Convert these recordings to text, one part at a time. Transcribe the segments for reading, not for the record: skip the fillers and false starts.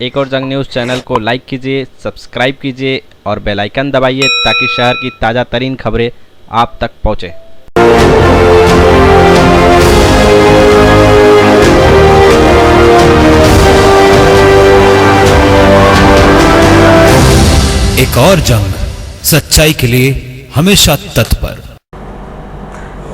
एक और जंग न्यूज़ चैनल को लाइक कीजिए, सब्सक्राइब कीजिए और बेल आइकन दबाइए ताकि शहर की ताज़ा तरीन खबरें आप तक पहुँचे। एक और जंग, सच्चाई के लिए हमेशा तत्पर।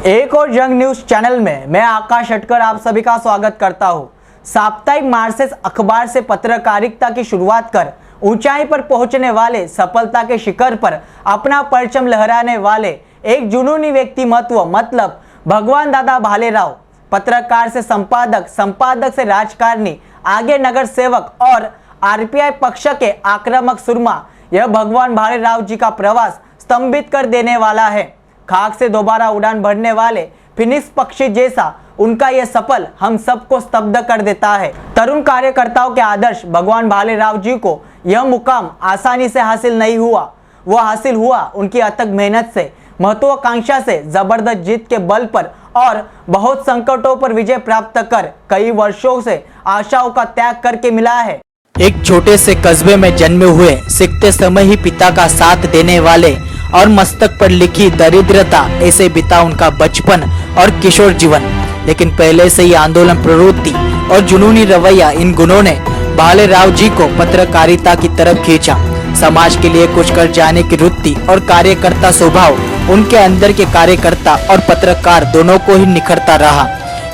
एक और जंग न्यूज चैनल में मैं आकाश हटकर आप सभी का स्वागत करता हूं। साप्ताहिक मार्सेस अखबार से पत्रकारिता की शुरुआत कर ऊंचाई पर पहुंचने वाले, सफलता के शिखर पर अपना परचम लहराने वाले एक जुनूनी व्यक्तिमत्व मतलब भगवान दादा भालेराव। पत्रकार से संपादक, संपादक से राजकारणी, आगे नगर सेवक और आरपीआई पक्ष के आक्रामक सुरमा, यह भगवान भालेराव जी का प्रवास स्तंभित कर देने वाला है। खाक से दोबारा उड़ान भरने वाले फिनिक्स पक्षी जैसा उनका यह सफल हम सबको स्तब्ध कर देता है। तरुण कार्यकर्ताओं के आदर्श भगवान भालेराव जी को यह मुकाम आसानी से हासिल नहीं हुआ। वो हासिल हुआ उनकी अथक मेहनत से, महत्वाकांक्षा से, जबरदस्त जीत के बल पर और बहुत संकटों पर विजय प्राप्त कर कई वर्षों से आशाओं का त्याग करके मिला है। एक छोटे से कस्बे में जन्मे हुए, सीखते समय ही पिता का साथ देने वाले और मस्तक पर लिखी दरिद्रता, ऐसे बीता उनका बचपन और किशोर जीवन। लेकिन पहले से ही आंदोलन प्रवृत्ति और जुनूनी रवैया, इन गुणों ने भालेराव जी को पत्रकारिता की तरफ खींचा। समाज के लिए कुछ कर जाने की वृत्ति और कार्यकर्ता स्वभाव उनके अंदर के कार्यकर्ता और पत्रकार दोनों को ही निखरता रहा।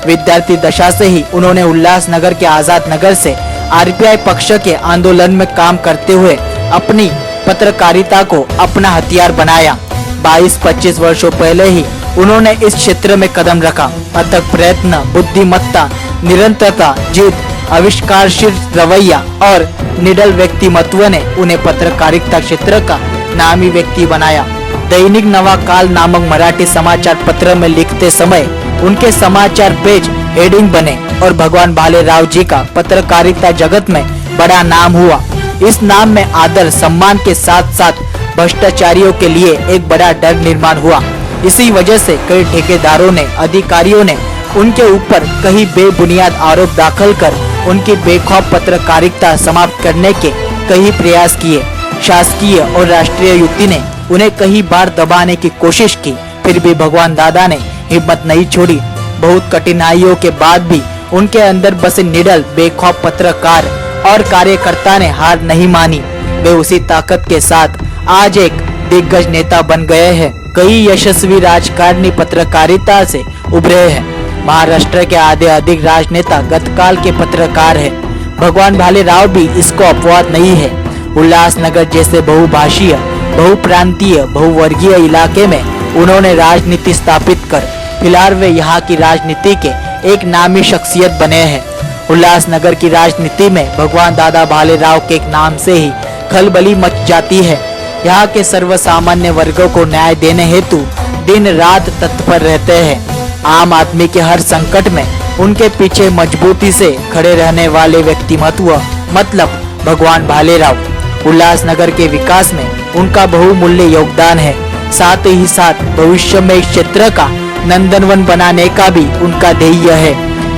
विद्यार्थी दशा से ही उन्होंने उल्लासनगर के आजाद नगर से आरपीआई पक्ष के आंदोलन में काम करते हुए अपनी पत्रकारिता को अपना हथियार बनाया। 22-25 वर्षों पहले ही उन्होंने इस क्षेत्र में कदम रखा। अथक प्रयत्न, बुद्धिमत्ता, निरंतरता, जिद, आविष्कारशील रवैया और निडल व्यक्तिमत्व ने उन्हें पत्रकारिता क्षेत्र का नामी व्यक्ति बनाया। दैनिक नवा काल नामक मराठी समाचार पत्र में लिखते समय उनके समाचार पेज हेडिंग बने और भगवान भालेराव जी का पत्रकारिता जगत में बड़ा नाम हुआ। इस नाम में आदर सम्मान के साथ साथ भ्रष्टाचारियों के लिए एक बड़ा डर निर्माण हुआ। इसी वजह से कई ठेकेदारों ने, अधिकारियों ने उनके ऊपर कई बेबुनियाद आरोप दाखिल कर उनकी बेखौफ पत्रकारिता समाप्त करने के कई प्रयास किए। शासकीय और राष्ट्रीय युक्ति ने उन्हें कई बार दबाने की कोशिश की, फिर भी भगवान दादा ने हिम्मत नहीं छोड़ी। बहुत कठिनाइयों के बाद भी उनके अंदर बसे निडल बेखौफ पत्रकार और कार्यकर्ता ने हार नहीं मानी। वे उसी ताकत के साथ आज एक दिग्गज नेता बन गए हैं। कई यशस्वी राजकारणी पत्रकारिता से उभरे हैं। महाराष्ट्र के आधे अधिक राजनेता गतकाल के पत्रकार हैं। भगवान भालेराव भी इसको अपवाद नहीं है। उल्लासनगर जैसे बहुभाषीय, बहुप्रांतीय, बहुवर्गीय इलाके में उन्होंने राजनीति स्थापित कर फिलहाल वे यहाँ की राजनीति के एक नामी शख्सियत बने हैं। उल्लासनगर की राजनीति में भगवान दादा भालेराव के एक नाम से ही खलबली मच जाती है। यहाँ के सर्वसामान्य वर्गों को न्याय देने हेतु दिन रात तत्पर रहते हैं। आम आदमी के हर संकट में उनके पीछे मजबूती से खड़े रहने वाले व्यक्तिमत्व मतलब भगवान भालेराव। उल्लासनगर के विकास में उनका बहुमूल्य योगदान है। साथ ही साथ भविष्य में इस क्षेत्र का नंदनवन बनाने का भी उनका ध्येय है।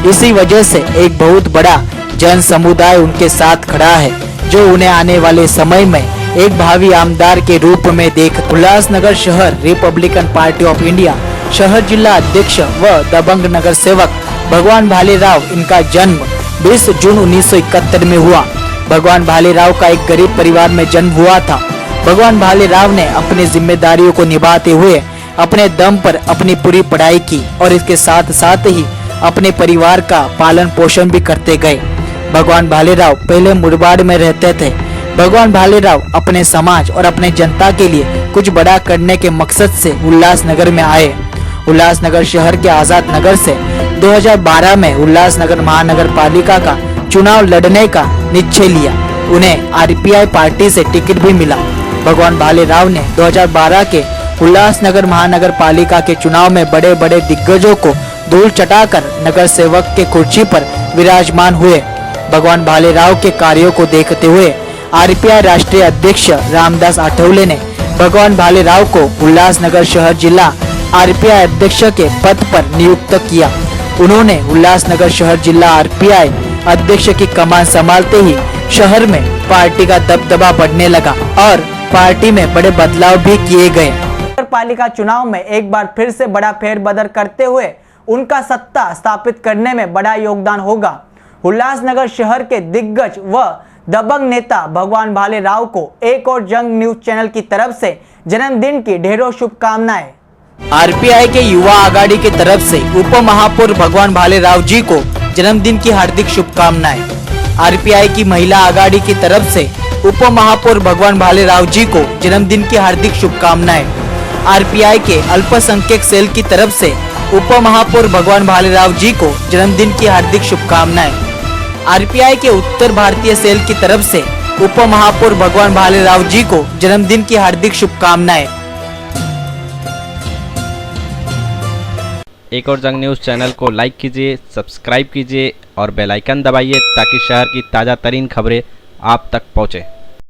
इसी वजह से एक बहुत बड़ा जन समुदाय उनके साथ खड़ा है, जो उन्हें आने वाले समय में एक भावी आमदार के रूप में देख। उल्लासनगर शहर रिपब्लिकन पार्टी ऑफ इंडिया शहर जिला अध्यक्ष व दबंग नगर सेवक भगवान भालेराव, इनका जन्म 20 जून 1971 में हुआ। भगवान भालेराव का एक गरीब परिवार में जन्म हुआ था। भगवान भालेराव ने अपनी जिम्मेदारियों को निभाते हुए अपने दम पर अपनी पूरी पढ़ाई की और इसके साथ साथ ही अपने परिवार का पालन पोषण भी करते गए। भगवान भालेराव पहले मुरबाड़ में रहते थे। भगवान भालेराव अपने समाज और अपने जनता के लिए कुछ बड़ा करने के मकसद से उल्लासनगर में आए। उल्लासनगर शहर के आजाद नगर से 2012 में उल्लासनगर महानगर पालिका का चुनाव लड़ने का निश्चय लिया। उन्हें आरपीआई पार्टी से टिकट भी मिला। भगवान भालेराव ने 2012 के उल्लासनगर महानगर पालिका के चुनाव में बड़े बड़े दिग्गजों को धूल चटाकर नगर सेवक के कुर्सी पर विराजमान हुए। भगवान भालेराव के कार्यों को देखते हुए आरपीआई राष्ट्रीय अध्यक्ष रामदास आठवले ने भगवान भालेराव को उल्लासनगर शहर जिला आरपीआई अध्यक्ष के पद पर नियुक्त किया। उन्होंने उल्लासनगर शहर जिला आरपीआई अध्यक्ष की कमान संभालते ही शहर में पार्टी का दबदबा बढ़ने लगा और पार्टी में बड़े बदलाव भी किए गए। नगर पालिका चुनाव में एक बार फिर से बड़ा फेरबदल करते हुए उनका सत्ता स्थापित करने में बड़ा योगदान होगा। उल्लासनगर शहर के दिग्गज व दबंग नेता भगवान भाले राव को एक और जंग न्यूज चैनल की तरफ से जन्मदिन की ढेरों शुभकामनाएं। आरपीआई के युवा आघाड़ी की तरफ से उप महापौर भगवान भाले राव जी को जन्मदिन की हार्दिक शुभकामनाएं। आरपीआई की महिला आघाड़ी की तरफ से उप महापौर भगवान भाले राव जी को जन्मदिन की हार्दिक शुभकामनाएं। आरपीआई के अल्पसंख्यक सेल की तरफ से उप महापौर भगवान भाले राव जी को जन्मदिन की हार्दिक शुभकामनाएं। आरपीआई के उत्तर भारतीय सेल की तरफ से उप महापौर भगवान भाले राव जी को जन्मदिन की हार्दिक शुभकामनाएं। एक और जंग न्यूज़ चैनल को लाइक कीजिए, सब्सक्राइब कीजिए और बेल आइकन दबाइए ताकि शहर की ताज़ा तरीन खबरें आप तक पहुँचे।